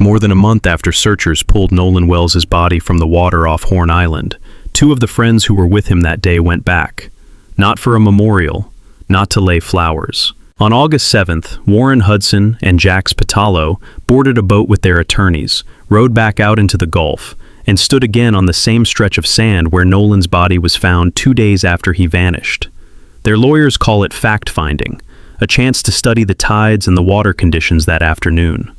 More than a month after searchers pulled Nolan Wells' body from the water off Horn Island, two of the friends who were with him that day went back. Not for a memorial, not to lay flowers. On August 7th, Warren Hudson and Jax Patalo boarded a boat with their attorneys, rowed back out into the Gulf, and stood again on the same stretch of sand where Nolan's body was found 2 days after he vanished. Their lawyers call it fact-finding, a chance to study the tides and the water conditions that afternoon.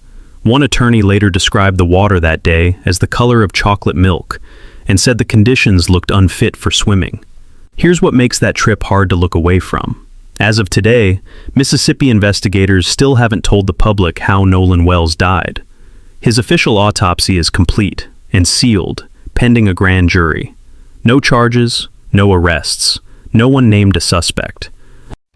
One attorney later described the water that day as the color of chocolate milk and said the conditions looked unfit for swimming. Here's what makes that trip hard to look away from. As of today, Mississippi investigators still haven't told the public how Nolan Wells died. His official autopsy is complete and sealed, pending a grand jury. No charges, no arrests, no one named a suspect.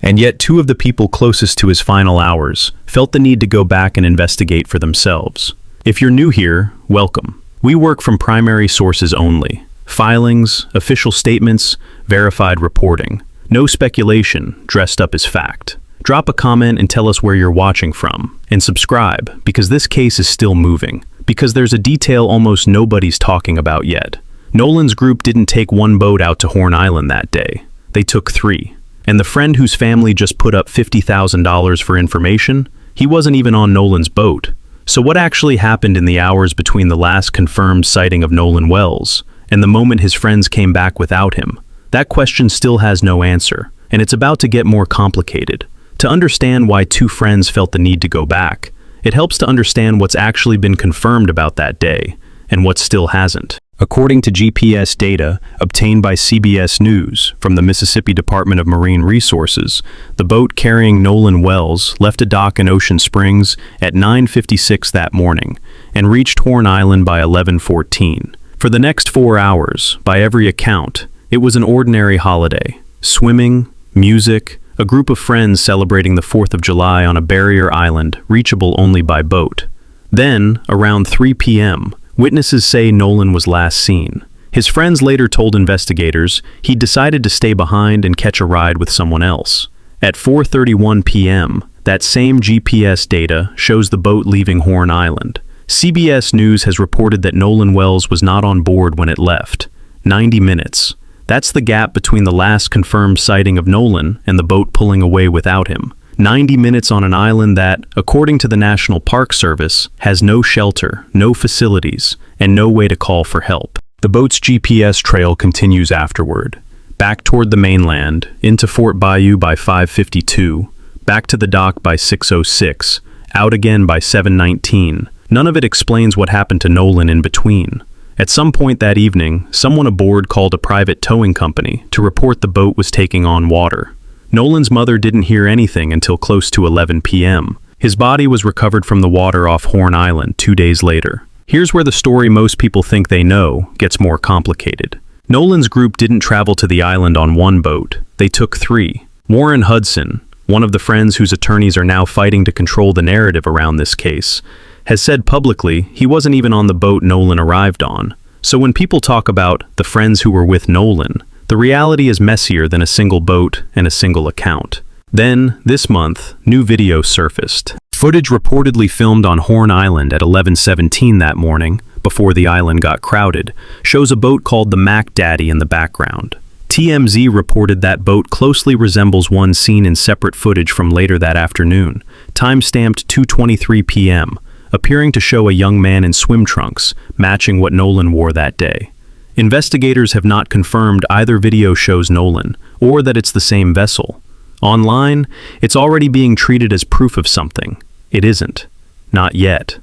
And yet two of the people closest to his final hours felt the need to go back and investigate for themselves. If you're new here, welcome. We work from primary sources only. Filings, official statements, verified reporting. No speculation, dressed up as fact. Drop a comment and tell us where you're watching from. And subscribe, because this case is still moving. Because there's a detail almost nobody's talking about yet. Nolan's group didn't take one boat out to Horn Island that day. They took 3. And the friend whose family just put up $50,000 for information, he wasn't even on Nolan's boat. So what actually happened in the hours between the last confirmed sighting of Nolan Wells and the moment his friends came back without him? That question still has no answer, and it's about to get more complicated. To understand why two friends felt the need to go back, it helps to understand what's actually been confirmed about that day and what still hasn't. According to GPS data obtained by CBS News from the Mississippi Department of Marine Resources, the boat carrying Nolan Wells left a dock in Ocean Springs at 9:56 that morning and reached Horn Island by 11:14. For the next 4 hours, by every account, it was an ordinary holiday. Swimming, music, a group of friends celebrating the 4th of July on a barrier island reachable only by boat. Then, around 3 p.m., witnesses say Nolan was last seen. His friends later told investigators he'd decided to stay behind and catch a ride with someone else. At 4:31 p.m., that same GPS data shows the boat leaving Horn Island. CBS News has reported that Nolan Wells was not on board when it left. 90 minutes. That's the gap between the last confirmed sighting of Nolan and the boat pulling away without him. 90 minutes on an island that, according to the National Park Service, has no shelter, no facilities, and no way to call for help. The boat's GPS trail continues afterward, back toward the mainland, into Fort Bayou by 5:52, back to the dock by 6:06, out again by 7:19. None of it explains what happened to Nolan in between. At some point that evening, someone aboard called a private towing company to report the boat was taking on water. Nolan's mother didn't hear anything until close to 11 p.m. His body was recovered from the water off Horn Island 2 days later. Here's where the story most people think they know gets more complicated. Nolan's group didn't travel to the island on one boat. They took 3. Warren Hudson, one of the friends whose attorneys are now fighting to control the narrative around this case, has said publicly he wasn't even on the boat Nolan arrived on. So when people talk about the friends who were with Nolan, the reality is messier than a single boat and a single account. Then, this month, new video surfaced. Footage reportedly filmed on Horn Island at 11:17 that morning, before the island got crowded, shows a boat called the Mac Daddy in the background. TMZ reported that boat closely resembles one seen in separate footage from later that afternoon, time-stamped 2:23 p.m., appearing to show a young man in swim trunks, matching what Nolan wore that day. Investigators have not confirmed either video shows Nolan, or that it's the same vessel. Online, it's already being treated as proof of something. It isn't. Not yet.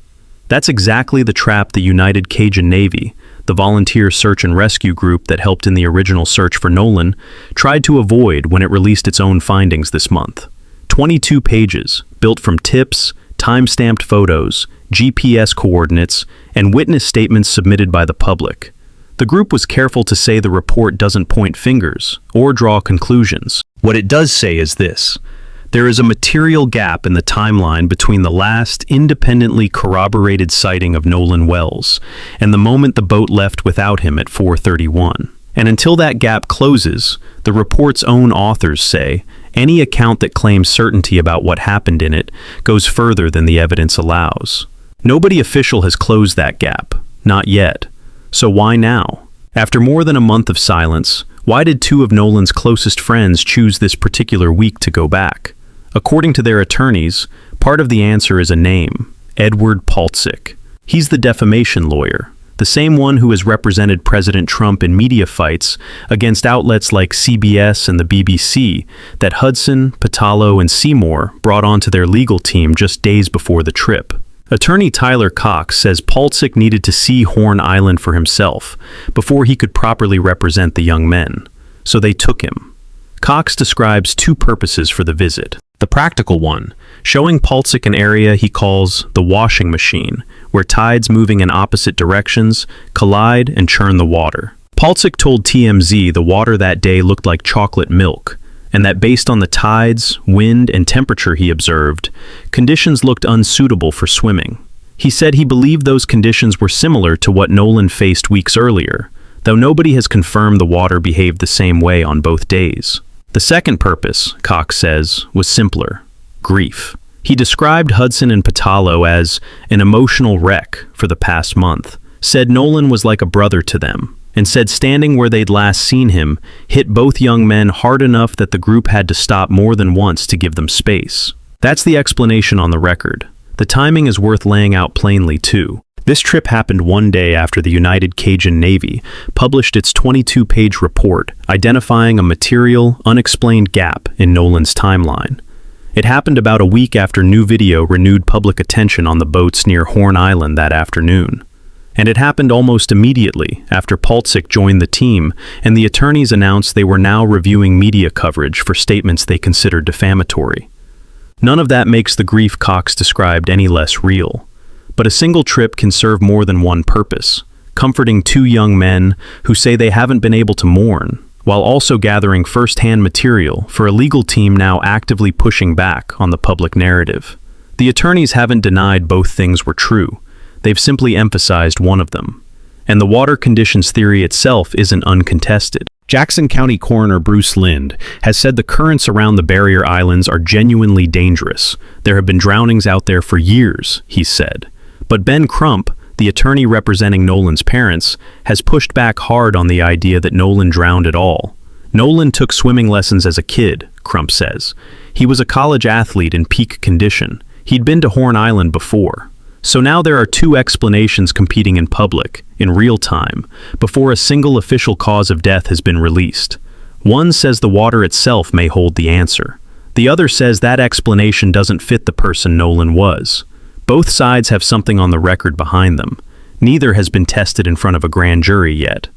That's exactly the trap the United Cajun Navy, the volunteer search and rescue group that helped in the original search for Nolan, tried to avoid when it released its own findings this month. 22 pages, built from tips, time-stamped photos, GPS coordinates, and witness statements submitted by the public. The group was careful to say the report doesn't point fingers or draw conclusions. What it does say is this: there is a material gap in the timeline between the last independently corroborated sighting of Nolan Wells and the moment the boat left without him at 4:31. And until that gap closes, the report's own authors say, any account that claims certainty about what happened in it goes further than the evidence allows. Nobody official has closed that gap. Not yet. So why now? After more than a month of silence, why did two of Nolan's closest friends choose this particular week to go back? According to their attorneys, part of the answer is a name: Edward Paltzik. He's the defamation lawyer, the same one who has represented President Trump in media fights against outlets like CBS and the BBC that Hudson, Patalo, and Seymour brought onto their legal team just days before the trip. Attorney Tyler Cox says Paltzik needed to see Horn Island for himself before he could properly represent the young men, so they took him. Cox describes two purposes for the visit. The practical one, showing Paltzik an area he calls the washing machine, where tides moving in opposite directions collide and churn the water. Paltzik told TMZ the water that day looked like chocolate milk, and that based on the tides, wind, and temperature he observed, conditions looked unsuitable for swimming. He said he believed those conditions were similar to what Nolan faced weeks earlier, though nobody has confirmed the water behaved the same way on both days. The second purpose, Cox says, was simpler: grief. He described Hudson and Patalo as an emotional wreck for the past month, said Nolan was like a brother to them, and said standing where they'd last seen him hit both young men hard enough that the group had to stop more than once to give them space. That's the explanation on the record. The timing is worth laying out plainly, too. This trip happened one day after the United Cajun Navy published its 22-page report identifying a material, unexplained gap in Nolan's timeline. It happened about a week after new video renewed public attention on the boats near Horn Island that afternoon. And it happened almost immediately after Paltzik joined the team and the attorneys announced they were now reviewing media coverage for statements they considered defamatory. None of that makes the grief Cox described any less real. But a single trip can serve more than one purpose: comforting two young men who say they haven't been able to mourn, while also gathering first-hand material for a legal team now actively pushing back on the public narrative. The attorneys haven't denied both things were true. They've simply emphasized one of them. And the water conditions theory itself isn't uncontested. Jackson County Coroner Bruce Lind has said the currents around the barrier islands are genuinely dangerous. There have been drownings out there for years, he said. But Ben Crump, the attorney representing Nolan's parents, has pushed back hard on the idea that Nolan drowned at all. Nolan took swimming lessons as a kid, Crump says. He was a college athlete in peak condition. He'd been to Horn Island before. So now there are two explanations competing in public, in real time, before a single official cause of death has been released. One says the water itself may hold the answer. The other says that explanation doesn't fit the person Nolan was. Both sides have something on the record behind them. Neither has been tested in front of a grand jury yet.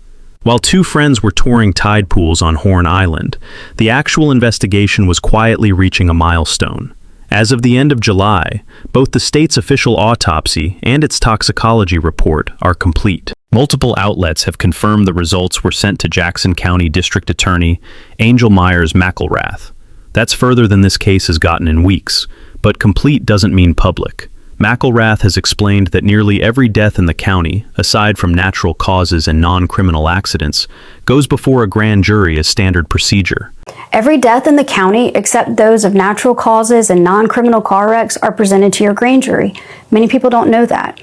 While two friends were touring tide pools on Horn Island, the actual investigation was quietly reaching a milestone. As of the end of July, both the state's official autopsy and its toxicology report are complete. Multiple outlets have confirmed the results were sent to Jackson County District Attorney Angel Myers McElrath. That's further than this case has gotten in weeks, but complete doesn't mean public. McElrath has explained that nearly every death in the county, aside from natural causes and non-criminal accidents, goes before a grand jury as standard procedure. Every death in the county, except those of natural causes and non-criminal car wrecks, are presented to your grand jury. Many people don't know that.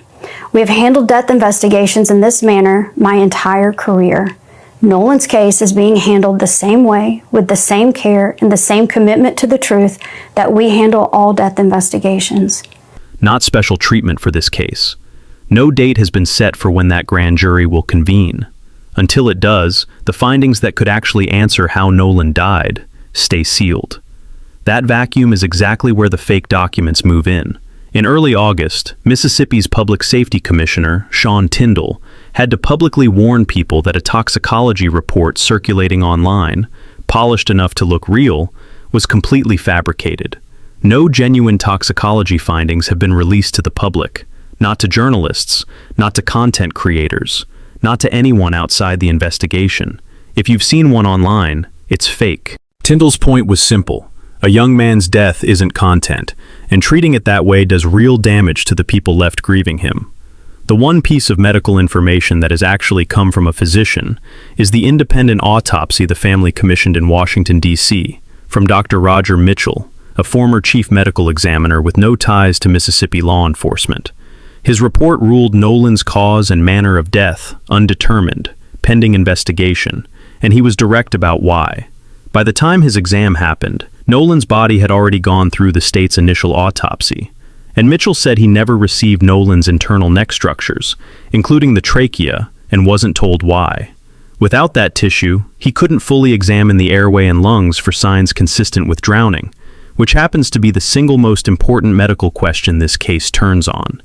We have handled death investigations in this manner my entire career. Nolan's case is being handled the same way, with the same care and the same commitment to the truth that we handle all death investigations. Not special treatment for this case. No date has been set for when that grand jury will convene. Until it does, the findings that could actually answer how Nolan died stay sealed. That vacuum is exactly where the fake documents move in. In early August, Mississippi's Public Safety Commissioner, Sean Tindall, had to publicly warn people that a toxicology report circulating online, polished enough to look real, was completely fabricated. No genuine toxicology findings have been released to the public, not to journalists, not to content creators, not to anyone outside the investigation. If you've seen one online, it's fake. Tyndall's point was simple. A young man's death isn't content, and treating it that way does real damage to the people left grieving him. The one piece of medical information that has actually come from a physician is the independent autopsy the family commissioned in Washington, D.C., from Dr. Roger Mitchell, a former chief medical examiner with no ties to Mississippi law enforcement. His report ruled Nolan's cause and manner of death undetermined, pending investigation, and he was direct about why. By the time his exam happened, Nolan's body had already gone through the state's initial autopsy, and Mitchell said he never received Nolan's internal neck structures, including the trachea, and wasn't told why. Without that tissue, he couldn't fully examine the airway and lungs for signs consistent with drowning, which happens to be the single most important medical question this case turns on.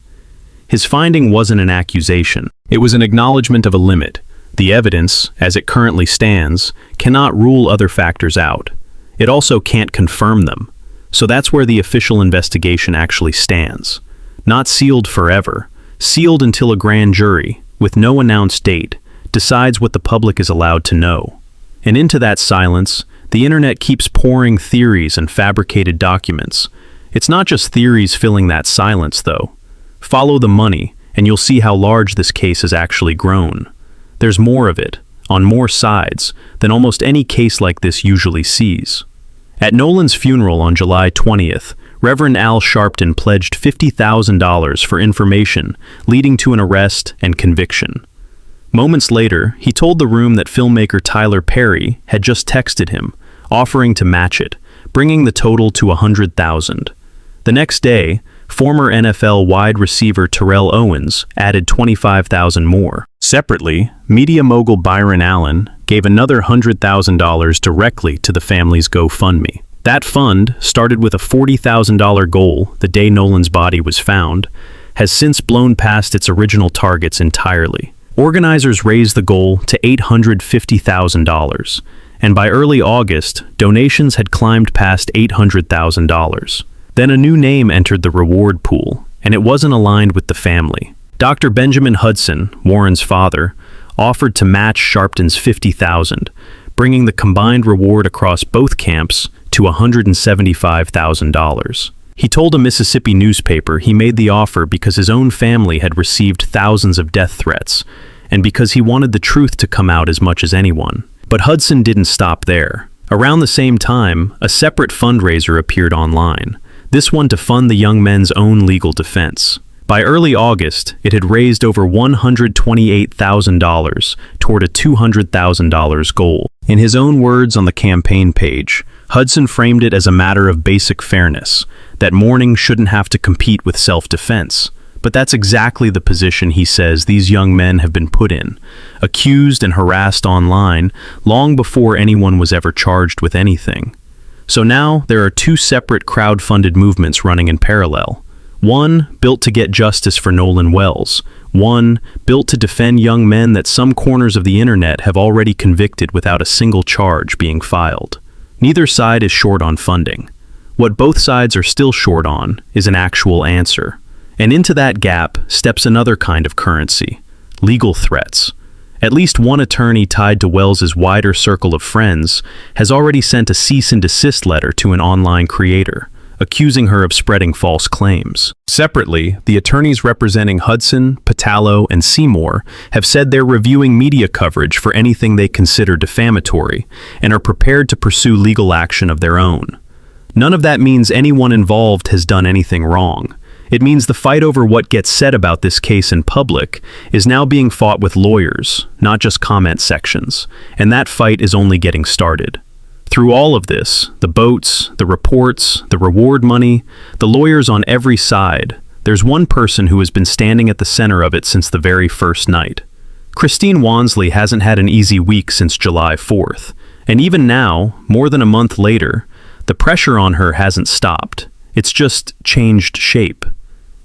His finding wasn't an accusation. It was an acknowledgement of a limit. The evidence, as it currently stands, cannot rule other factors out. It also can't confirm them. So that's where the official investigation actually stands. Not sealed forever, sealed until a grand jury, with no announced date, decides what the public is allowed to know. And into that silence, the internet keeps pouring theories and fabricated documents. It's not just theories filling that silence, though. Follow the money, and you'll see how large this case has actually grown. There's more of it, on more sides, than almost any case like this usually sees. At Nolan's funeral on July 20th, Reverend Al Sharpton pledged $50,000 for information leading to an arrest and conviction. Moments later, he told the room that filmmaker Tyler Perry had just texted him, offering to match it, bringing the total to $100,000. The next day, former NFL wide receiver Terrell Owens added $25,000 more. Separately, media mogul Byron Allen gave another $100,000 directly to the family's GoFundMe. That fund, started with a $40,000 goal the day Nolan's body was found, has since blown past its original targets entirely. Organizers raised the goal to $850,000, and by early August, donations had climbed past $800,000. Then a new name entered the reward pool, and it wasn't aligned with the family. Dr. Benjamin Hudson, Warren's father, offered to match Sharpton's $50,000, bringing the combined reward across both camps to $175,000. He told a Mississippi newspaper he made the offer because his own family had received thousands of death threats, and because he wanted the truth to come out as much as anyone. But Hudson didn't stop there. Around the same time, a separate fundraiser appeared online, this one to fund the young men's own legal defense. By early August, it had raised over $128,000 toward a $200,000 goal. In his own words on the campaign page, Hudson framed it as a matter of basic fairness, that mourning shouldn't have to compete with self-defense. But that's exactly the position he says these young men have been put in, accused and harassed online long before anyone was ever charged with anything. So now there are two separate crowd-funded movements running in parallel. One built to get justice for Nolan Wells, one built to defend young men that some corners of the internet have already convicted without a single charge being filed. Neither side is short on funding. What both sides are still short on is an actual answer. And into that gap steps another kind of currency: legal threats. At least one attorney tied to Wells's wider circle of friends has already sent a cease and desist letter to an online creator, accusing her of spreading false claims. Separately, the attorneys representing Hudson, Patalo, and Seymour have said they're reviewing media coverage for anything they consider defamatory and are prepared to pursue legal action of their own. None of that means anyone involved has done anything wrong. It means the fight over what gets said about this case in public is now being fought with lawyers, not just comment sections, and that fight is only getting started. Through all of this, the boats, the reports, the reward money, the lawyers on every side, there's one person who has been standing at the center of it since the very first night. Christine Wonsley hasn't had an easy week since July 4th, and even now, more than a month later, the pressure on her hasn't stopped. It's just changed shape.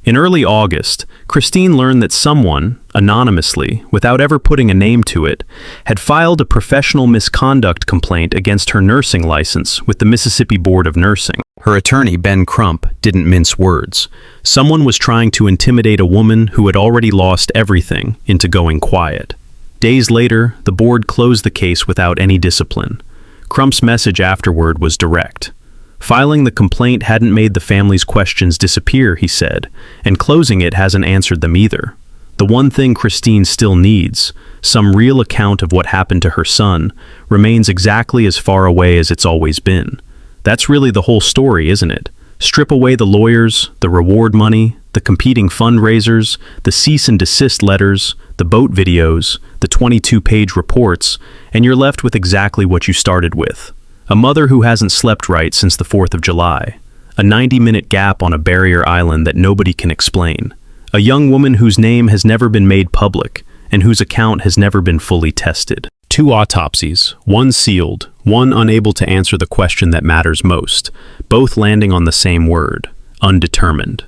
In early August, Christine learned that someone, anonymously, without ever putting a name to it, had filed a professional misconduct complaint against her nursing license with the Mississippi Board of Nursing. Her attorney, Ben Crump, didn't mince words. Someone was trying to intimidate a woman who had already lost everything into going quiet. Days later, the board closed the case without any discipline. Crump's message afterward was direct. Filing the complaint hadn't made the family's questions disappear, he said, and closing it hasn't answered them either. The one thing Christine still needs, some real account of what happened to her son, remains exactly as far away as it's always been. That's really the whole story, isn't it? Strip away the lawyers, the reward money, the competing fundraisers, the cease and desist letters, the boat videos, the 22-page reports, and you're left with exactly what you started with. A mother who hasn't slept right since the 4th of July. A 90-minute gap on a barrier island that nobody can explain. A young woman whose name has never been made public and whose account has never been fully tested. 2 autopsies, one sealed, one unable to answer the question that matters most, both landing on the same word, undetermined.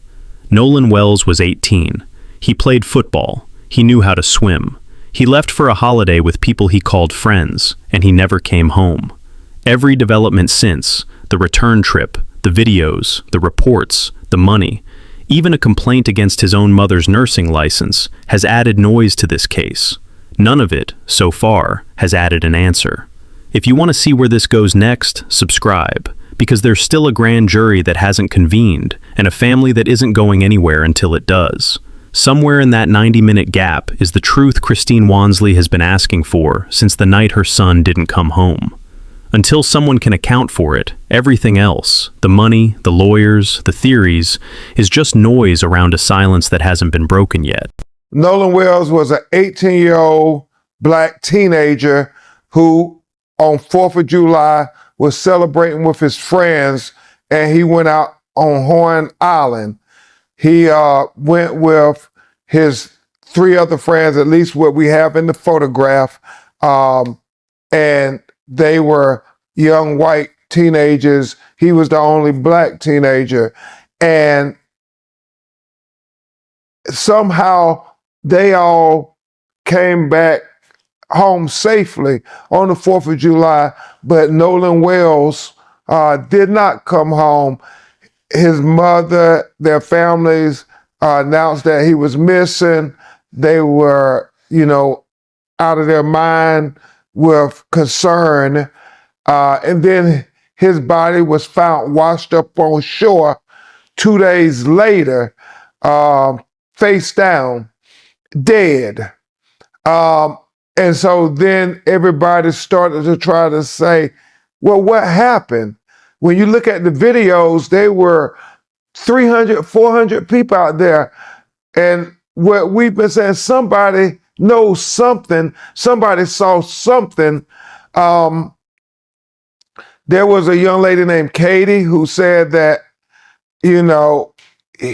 Nolan Wells was 18. He played football. He knew how to swim. He left for a holiday with people he called friends, and he never came home. Every development since, the return trip, the videos, the reports, the money, even a complaint against his own mother's nursing license, has added noise to this case. None of it, so far, has added an answer. If you want to see where this goes next, subscribe, because there's still a grand jury that hasn't convened, and a family that isn't going anywhere until it does. Somewhere in that 90-minute gap is the truth Christine Wonsley has been asking for since the night her son didn't come home. Until someone can account for it, everything else, the money, the lawyers, the theories, is just noise around a silence that hasn't been broken yet. Nolan Wells was an 18-year-old black teenager who, on 4th of July, was celebrating with his friends, and he went out on Horn Island. He went with his 3 other friends, at least what we have in the photograph, and they were young white teenagers. He was the only black teenager. And somehow they all came back home safely on the 4th of July, but Nolan Wells did not come home. His mother, their families announced that he was missing. They were, out of their mind with concern. And then his body was found washed up on shore 2 days later, face down, dead. And so then everybody started to try to say, well, what happened? When you look at the videos, there were 300, 400 people out there. And what we've been saying, somebody knows something, somebody saw something. There was a young lady named Katie who said that,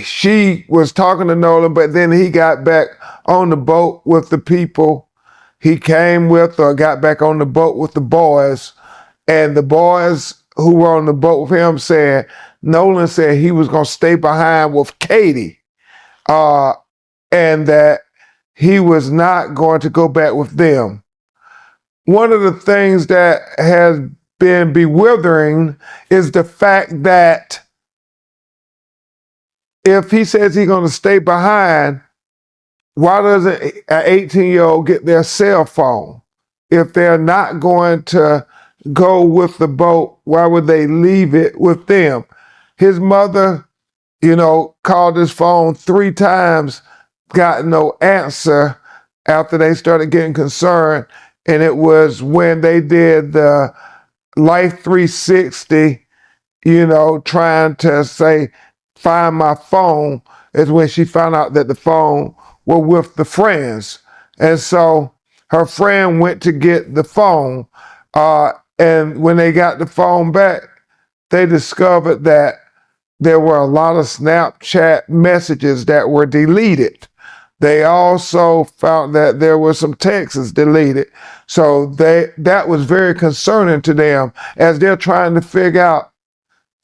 she was talking to Nolan, but then he got back on the boat with the people he came with, or got back on the boat with the boys. And the boys who were on the boat with him said, Nolan said he was going to stay behind with Katie, and that he was not going to go back with them. One of the things that has been bewildering is the fact that if he says he's going to stay behind, why doesn't an 18-year-old get their cell phone? If they're not going to go with the boat, why would they leave it with them? His mother, called his phone 3 times, got no answer after they started getting concerned. And it was when they did the Life 360, trying to say, find my phone, is when she found out that the phone were with the friends. And so her friend went to get the phone. And when they got the phone back, they discovered that there were a lot of Snapchat messages that were deleted. They also found that there were some texts deleted. So that was very concerning to them as they're trying to figure out,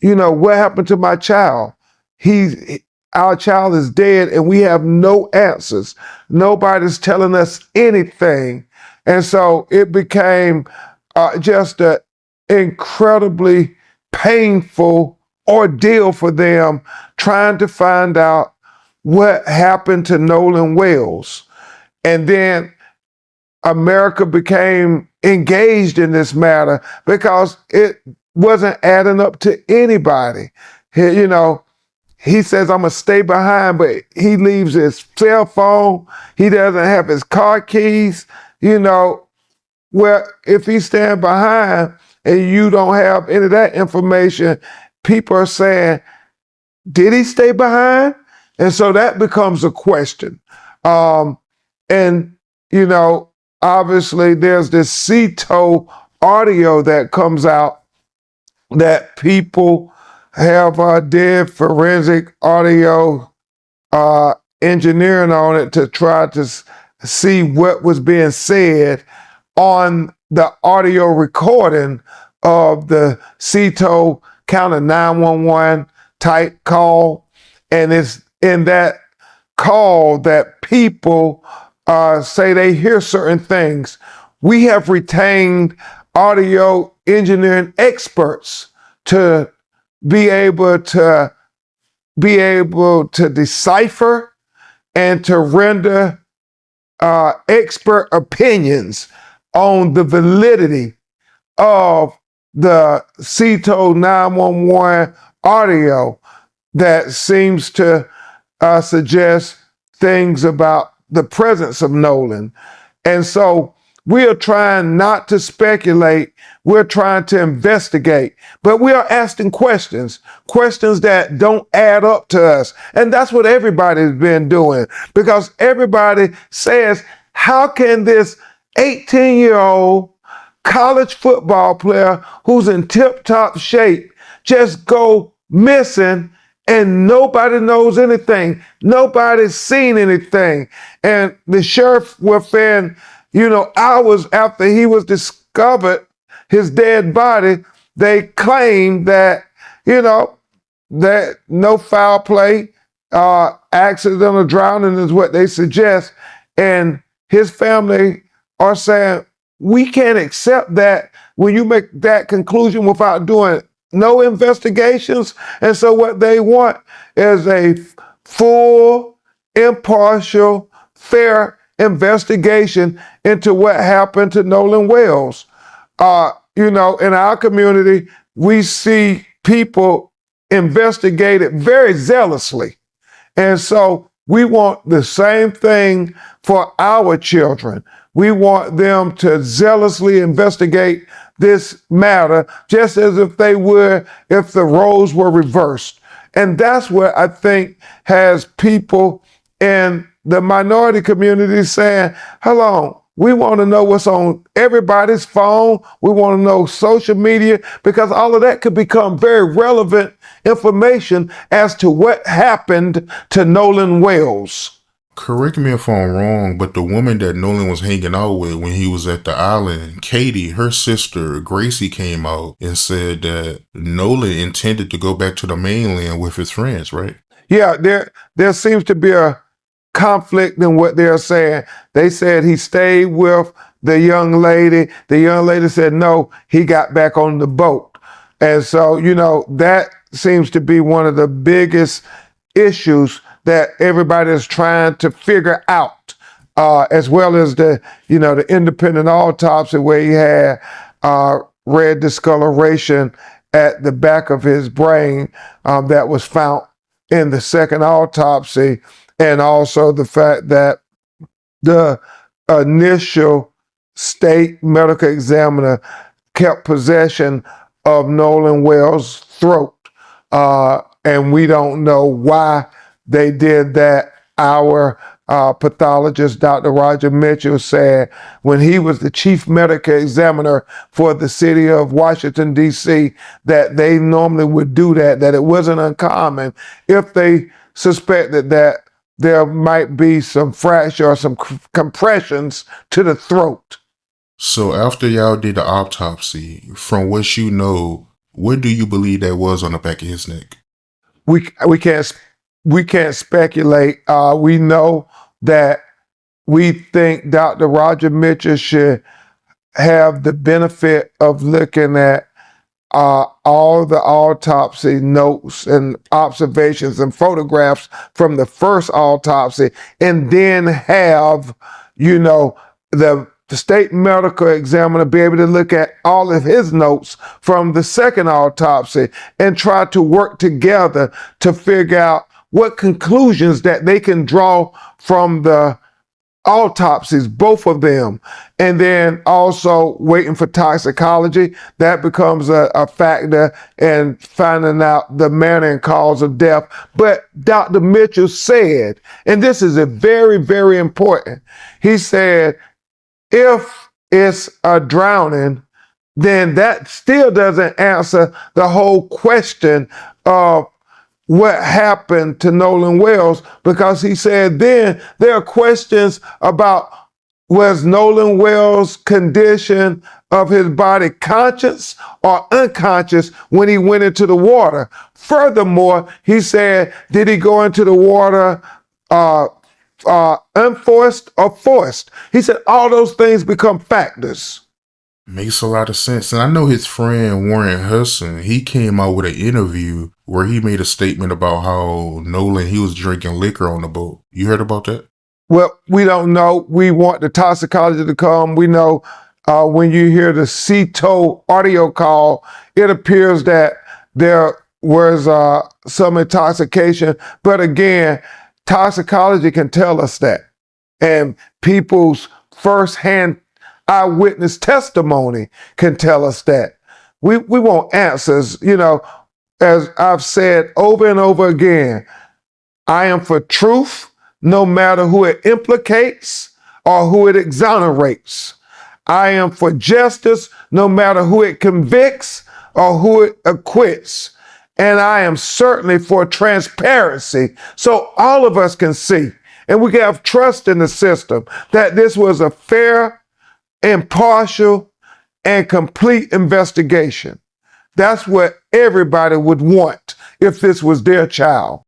what happened to my child? Our child is dead and we have no answers. Nobody's telling us anything. And so it became just an incredibly painful ordeal for them trying to find out what happened to Nolan Wells. And then America became engaged in this matter because it wasn't adding up to anybody. He says, I'm going to stay behind, but he leaves his cell phone. He doesn't have his car keys. Well, if he's staying behind and you don't have any of that information, people are saying, did he stay behind? And so that becomes a question. And, you know, obviously there's this CETO audio that comes out that people have did forensic audio engineering on it to try to see what was being said on the audio recording of the CETO counter 911 type call. And it's in that call that people say they hear certain things. We have retained audio engineering experts to be able to decipher and to render expert opinions on the validity of the CETO 911 audio that seems to suggest things about the presence of Nolan. And so we are trying not to speculate. We're trying to investigate, but we are asking questions that don't add up to us. And that's what everybody's been doing, because everybody says, how can this 18-year-old college football player who's in tip-top shape just go missing and nobody knows anything? Nobody's seen anything. And the sheriff within, hours after he was discovered, his dead body, they claimed that, that no foul play, accidental drowning is what they suggest. And his family are saying, we can't accept that when you make that conclusion without doing no investigations. And so what they want is a full, impartial, fair investigation into what happened to Nolan Wells. In our community, we see people investigate it very zealously. And so we want the same thing for our children. We want them to zealously investigate this matter, just as if they would if the roles were reversed. And that's what I think has people in the minority community saying, hold on, we want to know what's on everybody's phone. We want to know social media, because all of that could become very relevant information as to what happened to Nolan Wells. Correct me if I'm wrong, but the woman that Nolan was hanging out with when he was at the island, Katie, her sister, Gracie, came out and said that Nolan intended to go back to the mainland with his friends, right? Yeah, there seems to be a conflict in what they're saying. They said he stayed with the young lady. The young lady said, no, he got back on the boat. And so, that seems to be one of the biggest issues that everybody is trying to figure out, as well as the independent autopsy where he had red discoloration at the back of his brain that was found in the second autopsy, and also the fact that the initial state medical examiner kept possession of Nolan Wells' throat, and we don't know why they did that. Our pathologist, Dr. Roger Mitchell, said when he was the chief medical examiner for the city of Washington, D.C., that they normally would do that it wasn't uncommon if they suspected that there might be some fracture or some compressions to the throat. So after y'all did the autopsy, from what you know, what do you believe that was on the back of his neck? We can't speculate. We know that we think Dr. Roger Mitchell should have the benefit of looking at all the autopsy notes and observations and photographs from the first autopsy, and then have, the state medical examiner be able to look at all of his notes from the second autopsy and try to work together to figure out what conclusions that they can draw from the autopsies, both of them. And then also waiting for toxicology. That becomes a factor in finding out the manner and cause of death. But Dr. Mitchell said, and this is a very, very important, he said, if it's a drowning, then that still doesn't answer the whole question of what happened to Nolan Wells, because he said then there are questions about, was Nolan Wells' condition of his body conscious or unconscious when he went into the water? Furthermore, he said, did he go into the water unforced or forced? He said all those things become factors. Makes a lot of sense. And I know his friend Warren Hudson, he came out with an interview where he made a statement about how Nolan, he was drinking liquor on the boat. You heard about that? Well, we don't know. We want the toxicology to come. We know when you hear the CTO audio call, it appears that there was some intoxication. But again, toxicology can tell us that. And people's firsthand eyewitness testimony can tell us that. We want answers. You know, as I've said over and over again, I am for truth, no matter who it implicates or who it exonerates. I am for justice, no matter who it convicts or who it acquits. And I am certainly for transparency, so all of us can see and we can have trust in the system that this was a fair, impartial, and complete investigation. That's what everybody would want if this was their child.